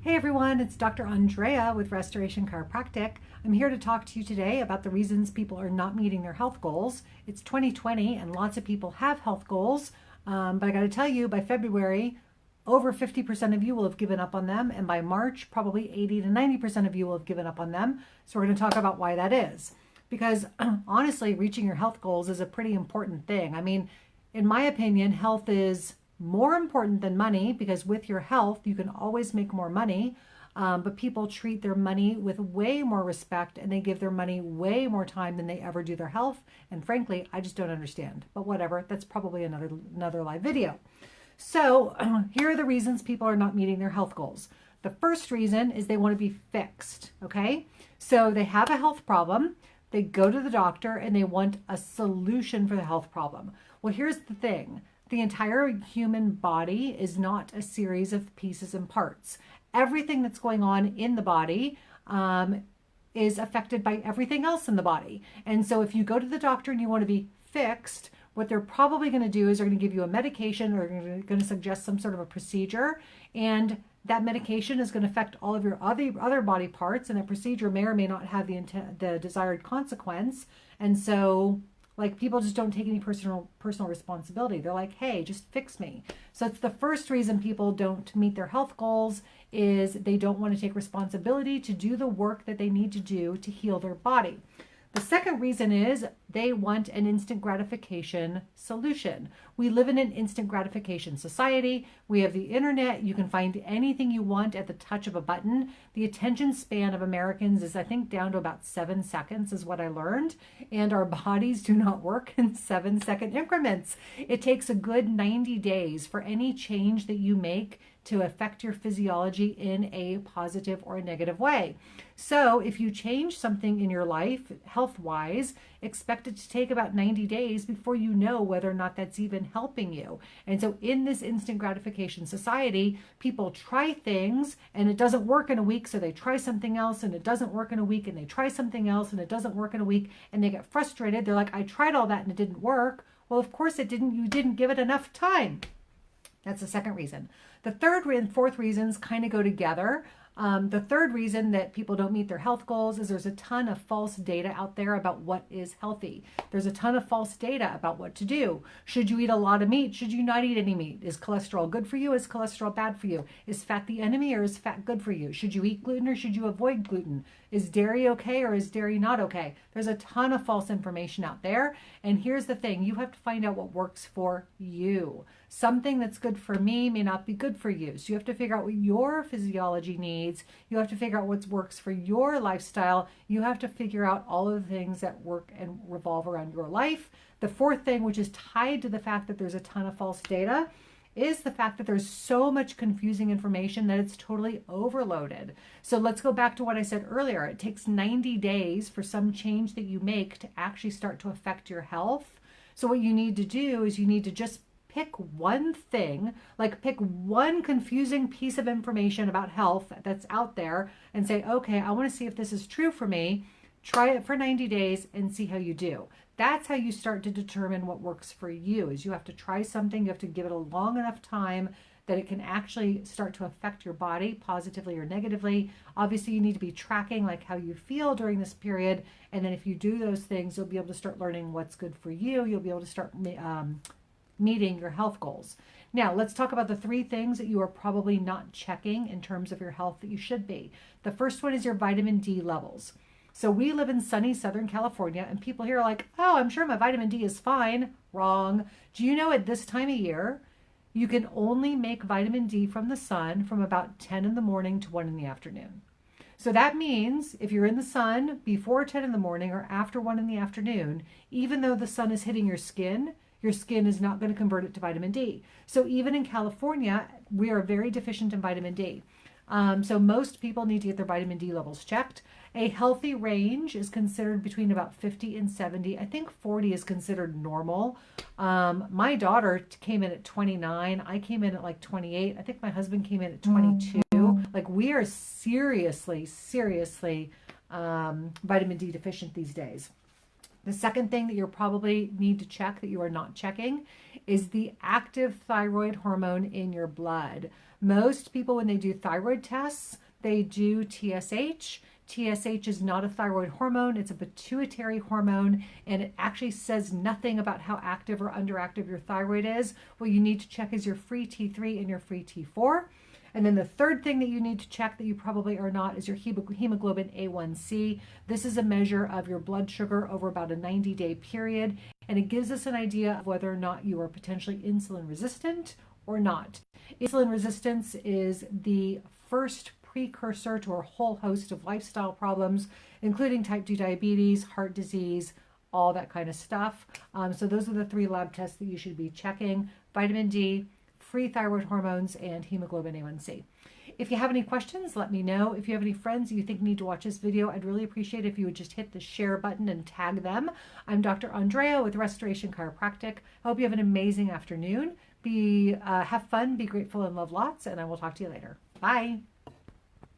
Hey everyone, it's Dr. Andrea with Restoration Chiropractic. I'm here to talk to you today about the reasons people are not meeting their health goals. It's 2020 and lots of people have health goals, but I got to tell you, by February, over 50% of you will have given up on them, and by March, probably 80 to 90% of you will have given up on them. So we're going to talk about why that is. Because honestly, reaching your health goals is a pretty important thing. I mean, in my opinion, health is more important than money because with your health, you can always make more money. But people treat their money with way more respect and they give their money way more time than they ever do their health. And frankly, I just don't understand. But whatever, that's probably another live video. So here are the reasons people are not meeting their health goals. The first reason is they want to be fixed, okay? So they have a health problem, they go to the doctor and they want a solution for the health problem. Well, here's the thing. The entire human body is not a series of pieces and parts. Everything that's going on in the body is affected by everything else in the body. And so if you go to the doctor and you want to be fixed, what they're probably going to do is they're going to give you a medication or they're going to suggest some sort of a procedure. And that medication is going to affect all of your other body parts. And the procedure may or may not have the desired consequence. And so people just don't take any personal responsibility. They're like, hey, just fix me. So it's the first reason people don't meet their health goals is they don't want to take responsibility to do the work that they need to do to heal their body. The second reason is they want an instant gratification solution. We live in an instant gratification society. We have the internet. You can find anything you want at the touch of a button. The attention span of Americans is, I think, down to about 7 seconds is what I learned. And our bodies do not work in 7-second increments. It takes a good 90 days for any change that you make to affect your physiology in a positive or a negative way. So if you change something in your life, health-wise, expect it to take about 90 days before you know whether or not that's even helping you. And so in this instant gratification society, people try things and it doesn't work in a week, so they try something else and it doesn't work in a week, and they try something else and it doesn't work in a week, and they get frustrated. They're like, I tried all that and it didn't work. Well, of course it didn't. You didn't give it enough time. That's the second reason. The third and fourth reasons kind of go together. The third reason that people don't meet their health goals is there's a ton of false data out there about what is healthy. There's a ton of false data about what to do. Should you eat a lot of meat? Should you not eat any meat? Is cholesterol good for you? Is cholesterol bad for you? Is fat the enemy or is fat good for you? Should you eat gluten or should you avoid gluten? Is dairy okay or is dairy not okay? There's a ton of false information out there. And here's the thing, you have to find out what works for you. Something that's good for me may not be good for you. So you have to figure out what your physiology needs. You have to figure out what works for your lifestyle. You have to figure out all of the things that work and revolve around your life. The fourth thing, which is tied to the fact that there's a ton of false data, is the fact that there's so much confusing information that it's totally overloaded. So let's go back to what I said earlier. It takes 90 days for some change that you make to actually start to affect your health. So what you need to do is you need to just pick one thing, like pick one confusing piece of information about health that's out there and say, okay, I want to see if this is true for me. Try it for 90 days and see how you do. That's how you start to determine what works for you. Is you have to try something, you have to give it a long enough time that it can actually start to affect your body positively or negatively. Obviously, you need to be tracking like how you feel during this period. And then if you do those things, you'll be able to start learning what's good for you. You'll be able to start meeting your health goals. Now, let's talk about the 3 things that you are probably not checking in terms of your health that you should be. The first one is your vitamin D levels. So we live in sunny Southern California and people here are like, oh, I'm sure my vitamin D is fine. Wrong. Do you know at this time of year, you can only make vitamin D from the sun from about 10 in the morning to 1 in the afternoon. So that means if you're in the sun before 10 in the morning or after 1 in the afternoon, even though the sun is hitting your skin is not going to convert it to vitamin D. So even in California, we are very deficient in vitamin D. So most people need to get their vitamin D levels checked. A healthy range is considered between about 50 and 70. I think 40 is considered normal. My daughter came in at 29. I came in at like 28. I think my husband came in at 22. Like we are seriously vitamin D deficient these days. The second thing that you probably need to check that you are not checking is the active thyroid hormone in your blood. Most people, when they do thyroid tests, they do TSH. TSH is not a thyroid hormone, it's a pituitary hormone, and it actually says nothing about how active or underactive your thyroid is. What you need to check is your free T3 and your free T4. And then the third thing that you need to check that you probably are not is your hemoglobin A1C. This is a measure of your blood sugar over about a 90-day period, and it gives us an idea of whether or not you are potentially insulin resistant or not. Insulin resistance is the first precursor to a whole host of lifestyle problems, including type 2 diabetes, heart disease, all that kind of stuff. So those are the 3 lab tests that you should be checking: vitamin D, free thyroid hormones, and hemoglobin A1C. If you have any questions, let me know. If you have any friends you think need to watch this video, I'd really appreciate it if you would just hit the share button and tag them. I'm Dr. Andrea with Restoration Chiropractic. I hope you have an amazing afternoon. Have fun, be grateful, and love lots, and I will talk to you later. Bye.